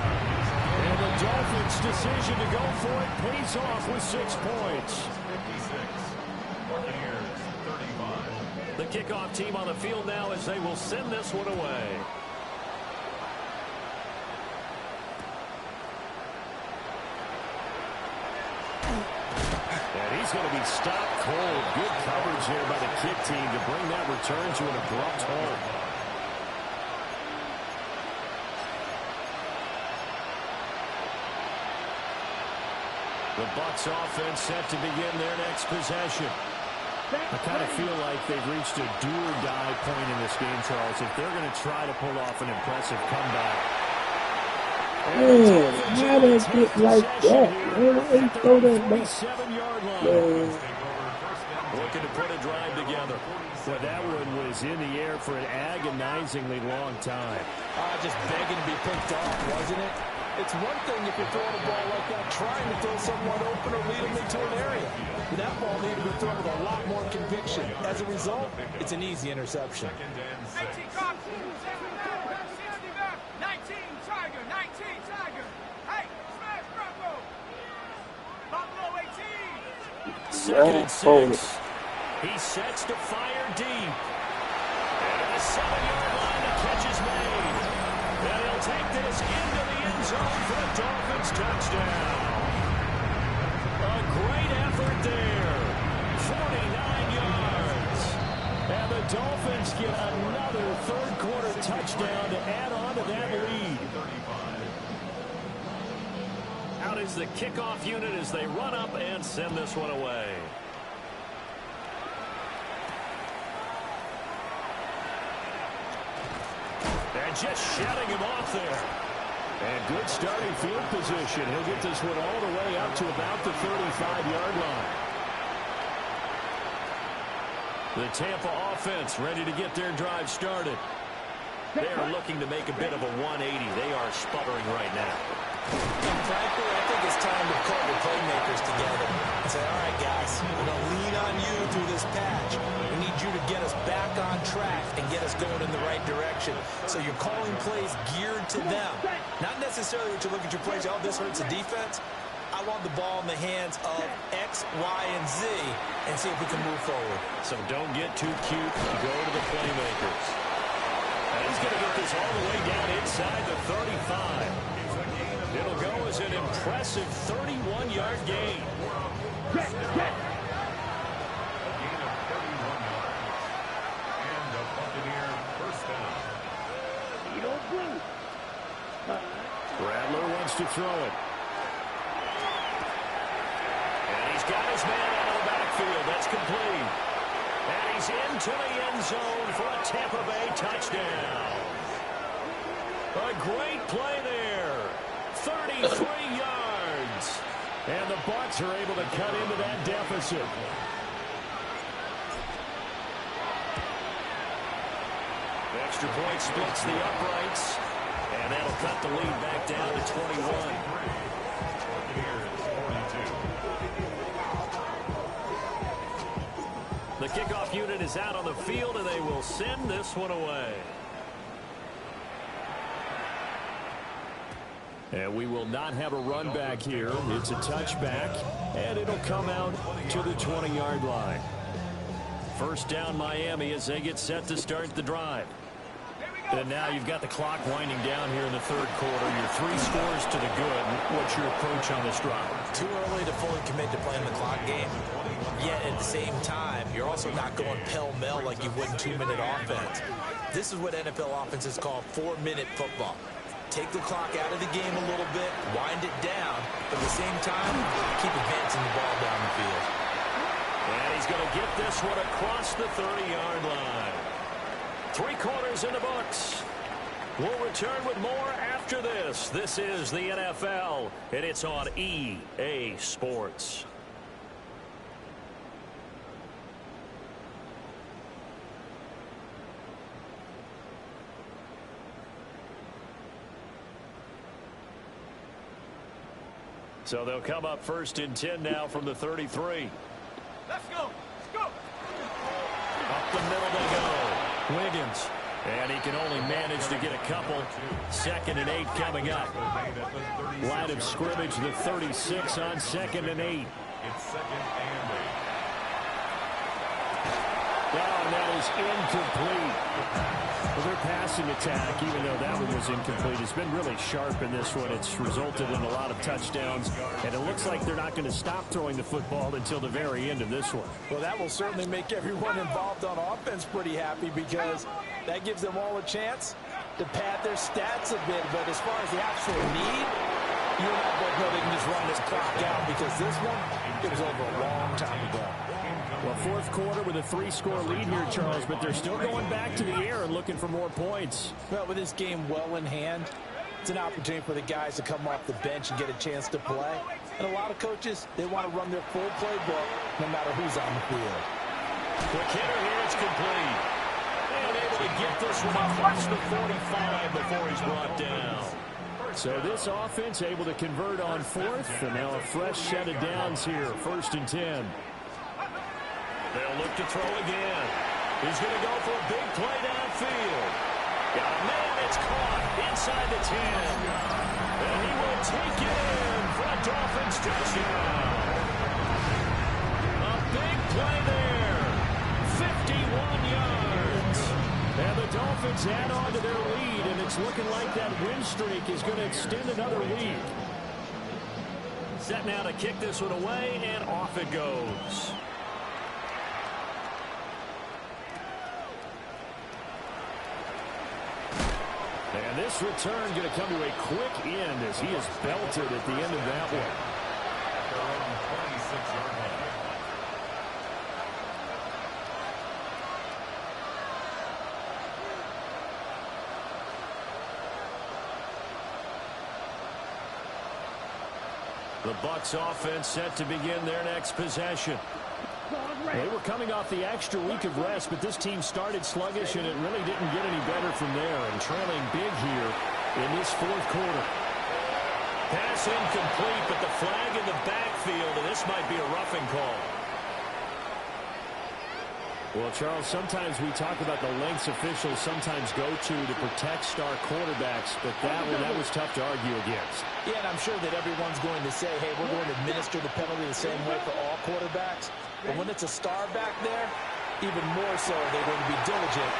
And the Dolphins' decision to go for it pays off with 6 points.
56. Buccaneers 35.
The kickoff team on the field now as they will send this one away.
And he's going to be stopped cold. Good coverage there by the kick team to bring that return to an abrupt halt.
The Bucs offense set to begin their next possession.
I kind of feel like they've reached a do-or-die point in this game, Charles. If they're going to try to pull off an impressive comeback.
Man, how did it get like that? Man, I ain't throw that back.
27-yard line.
Man.
Looking to put a drive together.
Well, that one was in the air for an agonizingly long time.
Just begging to be picked off, wasn't it? It's one thing if you're throwing a ball like that, trying to throw someone open or lead them into an area. But that ball needed to be thrown with a lot more conviction. As a result, it's an easy interception.
19 Cox, 19 Tiger, 19 Tiger. Hey, smash Bravo. Buffalo 18.
Second and 6. He sets to fire deep. And at the 7-yard line, the catch is made. And he'll take this into the end zone for a Dolphins touchdown. A great effort there. 49 yards.
And the Dolphins get another third-quarter touchdown to add on to that lead.
Out is the kickoff unit as they run up and send this one away. And just shutting him off there.
And good starting field position. He'll get this one all the way up to about the 35-yard line.
The Tampa offense ready to get their drive started. They are looking to make a bit of a 180. They are sputtering right now.
And frankly, I think it's time to call the playmakers together and say, all right, guys, we're going to lean on you through this patch. We need you to get us back on track and get us going in the right direction. So you're calling plays geared to them. Not necessarily what you look at your plays, oh, this hurts the defense. I want the ball in the hands of X, Y, and Z and see if we can move forward.
So don't get too cute. Go to the playmakers. And he's going to get this all the way down inside the 35. It'll go as an impressive 31-yard gain.
A gain of 31 yards. And a Buccaneer first down.
Rattler wants to throw it.
And he's got his man out of the backfield. That's complete. And he's into the end zone for a Tampa Bay touchdown. A great play there. 33 yards.
And the Bucs are able to cut into that deficit.
Extra point splits the uprights. And that'll cut the lead back down to 21. The kickoff unit is out on the field, and they will send this one away.
And we will not have a run back here. It's a touchback, and it'll come out to the 20-yard line.
First down Miami as they get set to start the drive.
And now you've got the clock winding down here in the third quarter. You're 3 scores to the good. What's your approach on this drive?
Too early to fully commit to playing the clock game. Yet at the same time, you're also not going pell-mell like you would in 2-minute offense. This is what NFL offenses call 4-minute football. Take the clock out of the game a little bit, wind it down, but at the same time, keep advancing the ball down the field.
And he's going to get this one across the 30-yard line. 3 quarters in the books. We'll return with more after this. This is the NFL, and it's on EA Sports. So they'll come up 1st and 10 now from the 33.
Let's go. Let's go.
Up the middle they go. Wiggins. And he can only manage to get a couple. 2nd and 8 coming up.
Line of scrimmage, the 36 on 2nd and 8.
It's 2nd and 8.
And that is incomplete. Well, their passing attack, even though that one was incomplete, has been really sharp in this one. It's resulted in a lot of touchdowns, and it looks like they're not going to stop throwing the football until the very end of this one.
Well, that will certainly make everyone involved on offense pretty happy because that gives them all a chance to pad their stats a bit. But as far as the actual need, you and I both know they can just run this clock out because this one, it was over a long time ago.
Well, 4th quarter with a 3-score lead here, Charles, but they're still going back to the air and looking for more points.
Well, with this game well in hand, it's an opportunity for the guys to come off the bench and get a chance to play. And a lot of coaches, they want to run their full playbook no matter who's on the field.
Quick hitter here, it's complete. And able to get this one across the 45 before he's brought down.
So this offense able to convert on 4th, and now a fresh set of downs here, 1st and 10.
They'll look to throw again. He's going to go for a big play downfield. Got a man, it's caught inside the 10. And he will take it in for a Dolphins touchdown. A big play there. 51 yards.
And the Dolphins add on to their lead, and it's looking like that win streak is going to extend another week.
Set now to kick this one away, and off it goes.
And this return going to come to a quick end as he is belted at the end of that one.
At their own 26-yard line.
The Bucs offense set to begin their next possession.
They were coming off the extra week of rest, but this team started sluggish, and it really didn't get any better from there, and trailing big here in this 4th quarter.
Pass incomplete, but the flag in the backfield, and this might be a roughing call.
Well, Charles, sometimes we talk about the lengths officials sometimes go to protect star quarterbacks, but that was tough to argue against.
Yeah, and I'm sure that everyone's going to say, hey, we're going to administer the penalty the same way for all quarterbacks. But when it's a star back there, even more so, they're going to be diligent.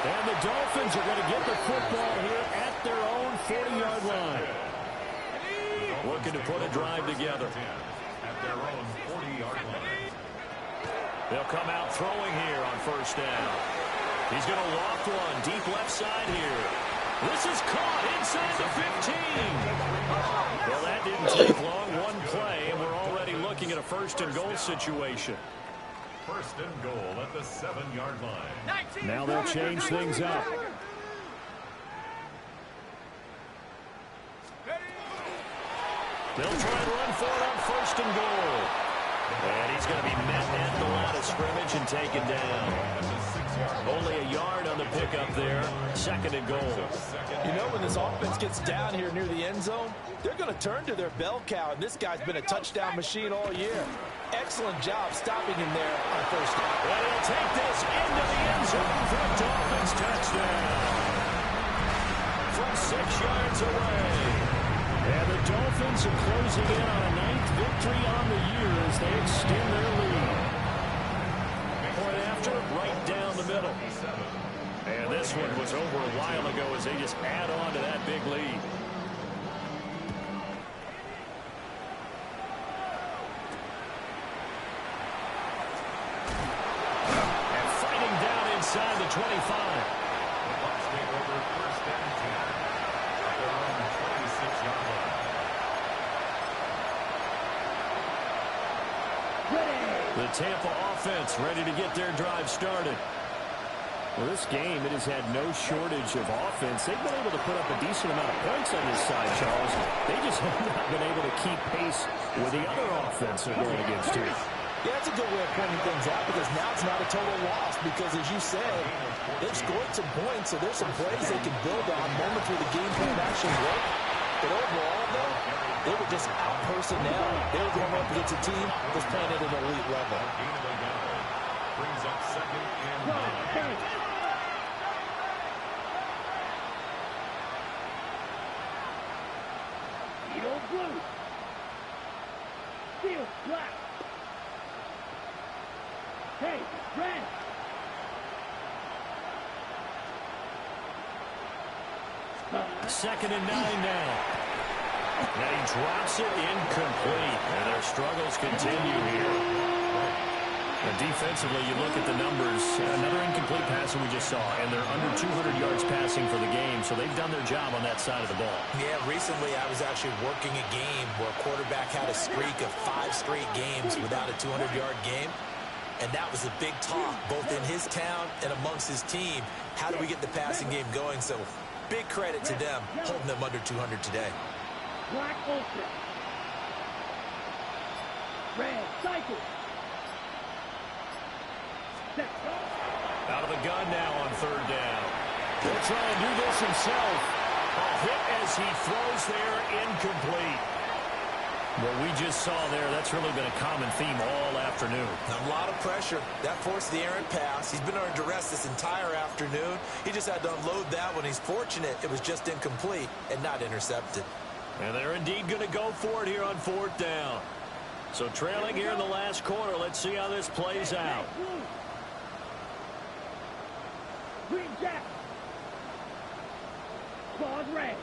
And the Dolphins are going to get the football here at their own 40-yard line.
Looking to put a drive together.
At their own 40-yard line.
They'll come out throwing here on 1st down. He's going to loft one deep left side here. This is caught inside the 15. Well, that didn't take long. One play, and we're already looking at a 1st and goal situation.
1st and goal at the 7-yard line.
Now they'll change things up.
They'll try and run for it on 1st and goal. And he's going to be met at the line of scrimmage and taken down. Only a yard on the pickup there. 2nd and goal.
You know, when this offense gets down here near the end zone, they're going to turn to their bell cow, and this guy's been a touchdown machine all year. Excellent job stopping him there on 1st down.
And he'll take this into the end zone for a Dolphins touchdown. From 6 yards away.
And the Dolphins are closing in on a 9th victory on the year as they extend their lead.
Point after, right down the middle. And this one was over a while ago as they just add on to that big lead. And fighting down inside the 25.
The Bucs take over 1st and 10 at their own 26-yard line.
The Tampa offense ready to get their drive started.
Well, this game, it has had no shortage of offense. They've been able to put up a decent amount of points on this side, Charles. They just have not been able to keep pace with the other offense they're going against here.
Yeah, that's a good way of pointing things out because now it's not a total loss because, as you said, they've scored some points, so there's some plays they can build on, moments where the game plan actually worked. But overall, though, they were just out-personnel. They were going up against a team that's playing at an elite level.
Brings up second and 9.
Field blue. Field black. Hey, red.
Second and 9 now. And he drops it incomplete. And their struggles continue here. And defensively, you look at the numbers, another incomplete pass that we just saw, and they're under 200 yards passing for the game, so they've done their job on that side of the ball.
Yeah, recently I was actually working a game where a quarterback had a streak of 5 straight games without a 200-yard game, and that was a big talk, both in his town and amongst his team. How do we get the passing game going? So big credit to them, holding them under 200 today.
Black open. Red cycle.
Out of the gun now on third down.
He'll try and do this himself.
A hit as he throws there, incomplete. What we just saw there, that's really been a common theme all afternoon.
A lot of pressure. That forced the errant pass. He's been under duress this entire afternoon. He just had to unload that one. He's fortunate it was just incomplete and not intercepted.
And they're indeed going to go for it here on fourth down. So trailing here in the last quarter, let's see how this plays out.
Green jack. Claws red.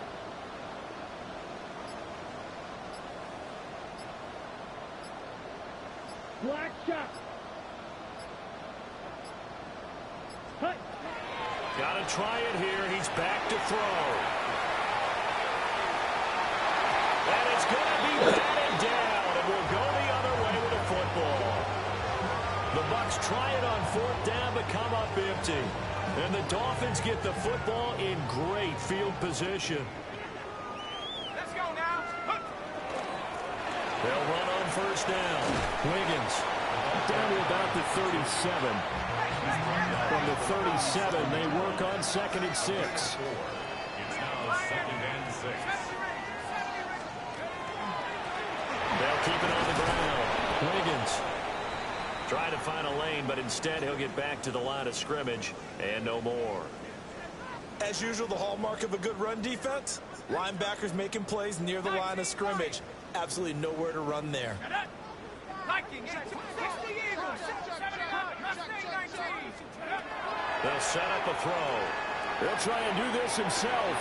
Black shot. Hut.
Got to try it here. He's back to throw. And it's going to be batted down, and we'll go the other way with the football. The Bucs try it on fourth down, but come up empty. And the Dolphins get the football in great field position.
Let's go now.
They'll run on first down. Wiggins
Down to about the 37. From the 37, they work on second and 6.
It's now second and 6.
They'll keep it on the ground. Wiggins trying to find a lane, but instead he'll get back to the line of scrimmage and no more.
As usual, the hallmark of a good run defense, linebackers making plays near the line of scrimmage. Absolutely nowhere to run there.
They'll set up a throw.
He'll try and do this himself.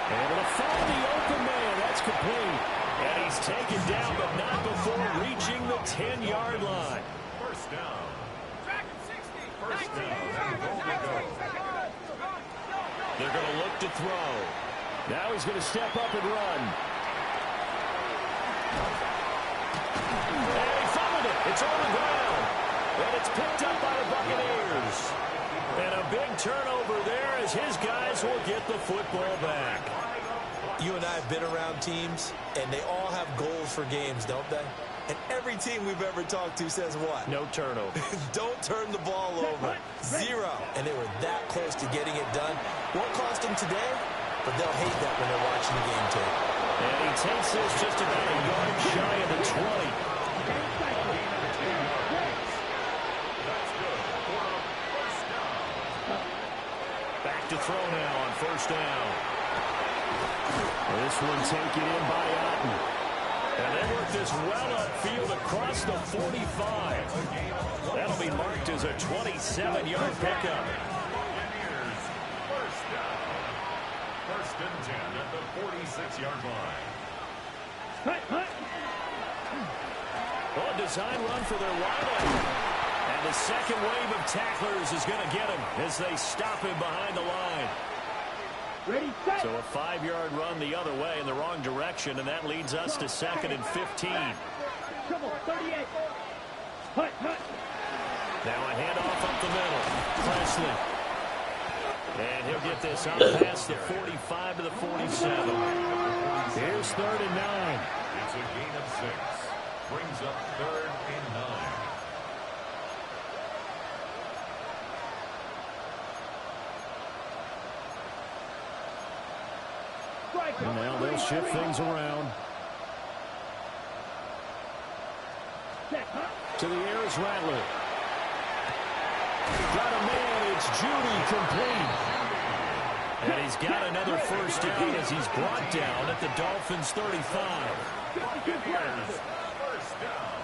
Able to find the open man. That's complete.
And he's taken down, but not before reaching the 10-yard line.
First down. First down. And goal to go.
They're going to look to throw.
Now he's going to step up and run.
And he fumbled it. It's on the ground. And it's picked up by the Buccaneers. And a big turnover there as his guys will get the football back.
You and I have been around teams, and they all have goals for games, don't they? And every team we've ever talked to says what?
No turnover.
Don't turn the ball over. 0. And they were that close to getting it done. Won't cost them today, but they'll hate that when they're watching the game tape.
And he takes this just about a yard shy of the 20. Back to throw now on first down.
This one taken in by Otten.
And they work this well upfield across the 45. That'll be marked as a 27-yard pickup.
First down. First and 10 at the 46-yard line.
Well, a design run for their wideout. And the second wave of tacklers is going to get him as they stop him behind the line.
Ready, set.
So a 5-yard run the other way in the wrong direction, and that leads us to second and 15.
Come on, 38. Hut.
Now a handoff up the middle. Presley
And he'll get this up past the 45 to the 47. Here's 3rd and 9.
It's a gain of 6. Brings up 3rd and 9.
And now they'll shift things around. To the air is Rattler. Got a man. It's Judy complete. And he's got another first down as he's brought down at the Dolphins' 35.
First down.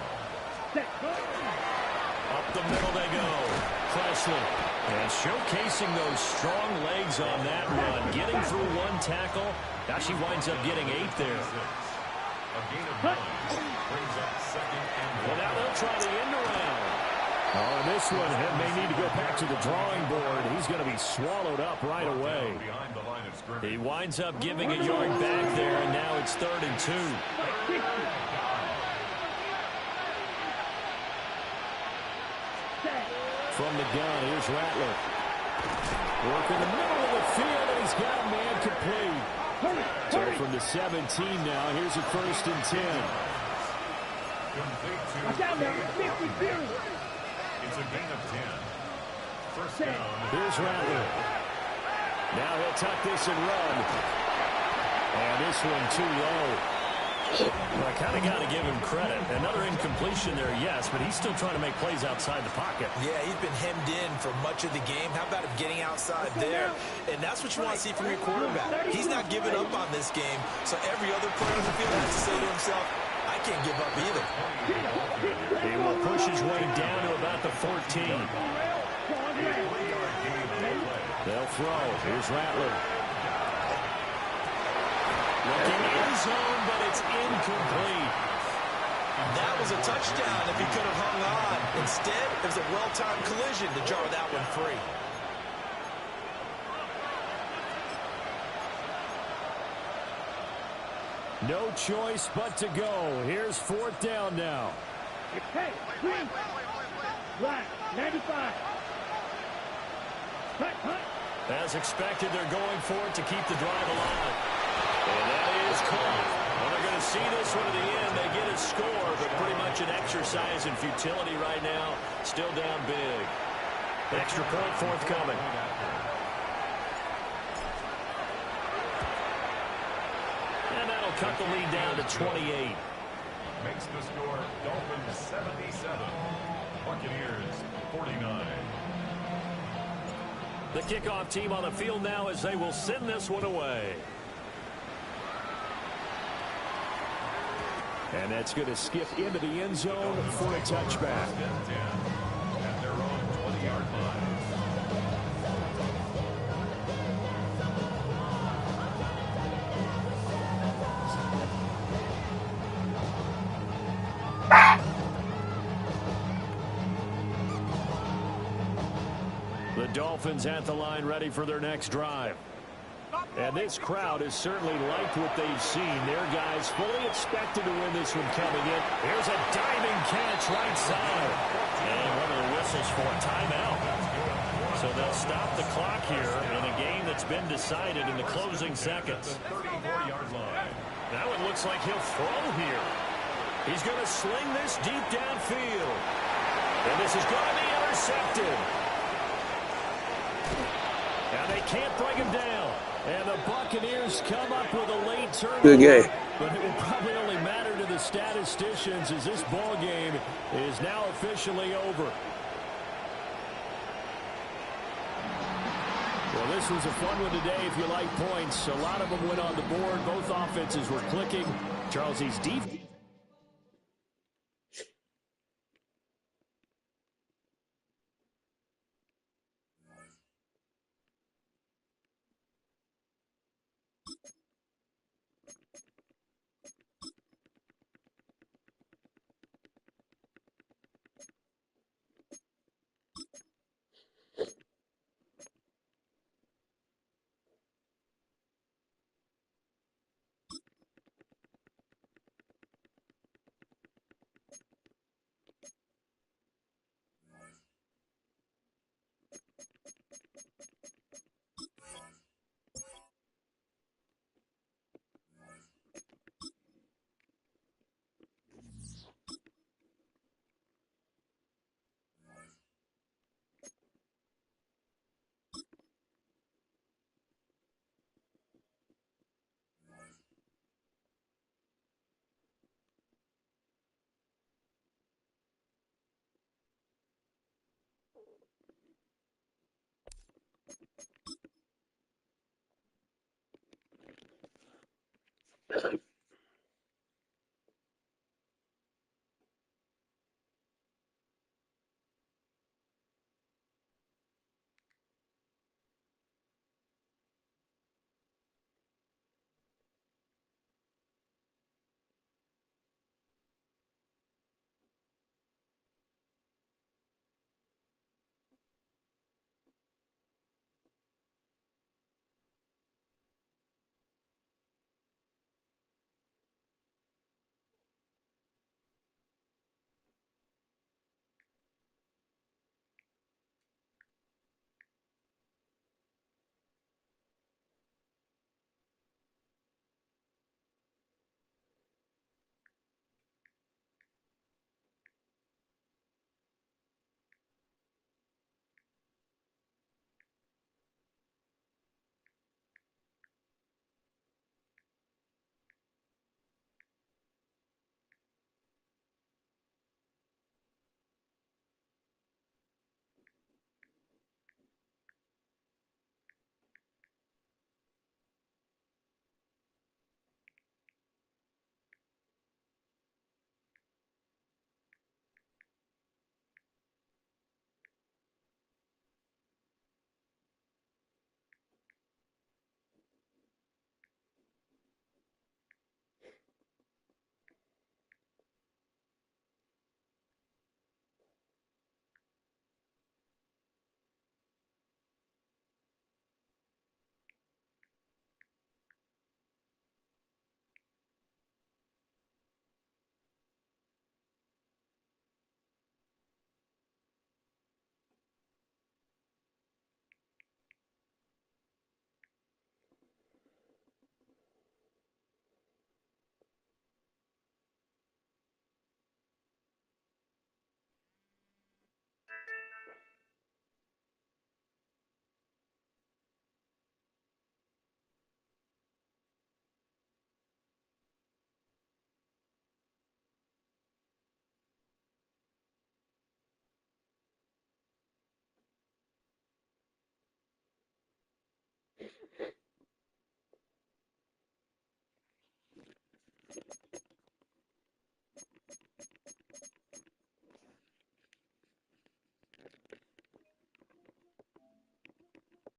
Up the middle they go. Presley. And showcasing those strong legs on that run. Getting through one tackle. Now she winds up getting 8 there.
A gain of 9. Brings up 2nd and 1.
Well, now they'll try the end around. Oh, and this one may need to go back to the drawing board. He's going to be swallowed up right away.
Behind the line of scrimmage.
He winds up giving a yard back there, and now it's 3rd and 2. From the gun, here's Rattler. Working the middle of the field, and he's got a man complete. So from the 17 now, here's a 1st and 10.
Complete to
Watch out now.
It's a gain of 10. First down.
Here's Rattler. Now he'll tuck this and run. And this one too low. Well, I kind of got to give him credit. Another incompletion there, yes, but he's still trying to make plays outside the pocket.
Yeah, he's been hemmed in for much of the game. How about him getting outside there? And that's what you want to see from your quarterback. He's not giving up on this game, so every other player on the field has to say to himself, I can't give up either.
He will push his way down to about the 14. They'll throw. Here's Rattler. Looking in zone, but it's incomplete.
That was a touchdown if he could have hung on. Instead, it was a well-timed collision to jar that one free.
No choice but to go. Here's 4th down now.
Hey, green. Black, 95. Hunt.
As expected, they're going for it to keep the drive alive. And that is caught. Well, they're going to see this one at the end. They get a score, but pretty much an exercise in futility right now. Still down big. Extra point forthcoming. And that'll cut the lead down to 28.
Makes the score Dolphins 77. Buccaneers 49.
The kickoff team on the field now as they will send this one away. And that's going to skip into the end zone for a touchback.
At their own 20-yard line.
The Dolphins at the line ready for their next drive. And this crowd has certainly liked what they've seen. Their guys fully expected to win this one coming in. Here's a diving catch right side. And one of the whistles for a timeout. So they'll stop the clock here in a game that's been decided in the closing seconds.
34-yard line.
That one looks like he'll throw here. He's going to sling this deep downfield. And this is going to be intercepted. And they can't bring him down. And the Buccaneers come up with a late turnover.
Good game.
But it will probably only matter to the statisticians as this ball game is now officially over. Well, this was a fun one today if you like points. A lot of them went on the board. Both offenses were clicking. Charles, these defense.